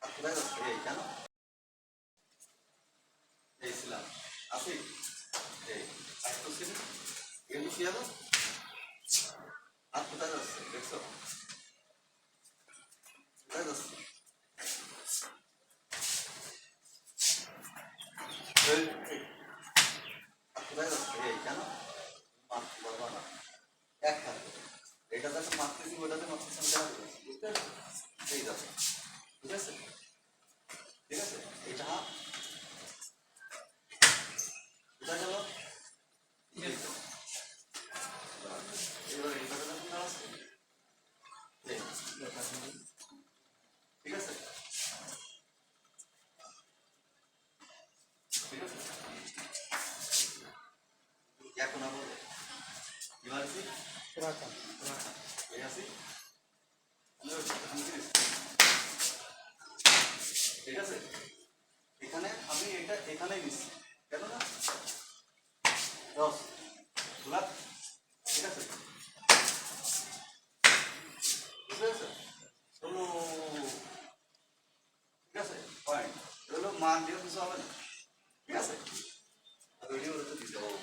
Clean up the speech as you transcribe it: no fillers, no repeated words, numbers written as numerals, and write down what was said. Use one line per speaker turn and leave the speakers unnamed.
কোথায় যাচ্ছে এই কেন এই ছিলাম আসি এই আসতো ছিল এমনি শুয়ে যাবো আর কোথায় যাচ্ছে দেখছো কোথায় যাচ্ছে আর কোথায় যাচ্ছে এই কেন মারতে পারবা না এক হাত এটা যাকে মারতেছি ওটাতে মারতেছি আমি কেন বুঝতে পারছি এই যাচ্ছে ঠিক আছে ঠিক আছে এটা হাত কোথায় গেল এবার এই কথা যখন আসছে ঠিক আছে ঠিক আছে এখন আবার ইমার্জি এই আসি ঠিক আছে এখানে আমি এটা এখানেই দিচ্ছি কেন না 10 গোলাপ ঠিক আছে বুঝতে পেরেছো চলো ঠিক আছে পয়েন্ট এগুলো মান দিয়ে কিছু হবে না ঠিক আছে ভিডিও দিতে হবে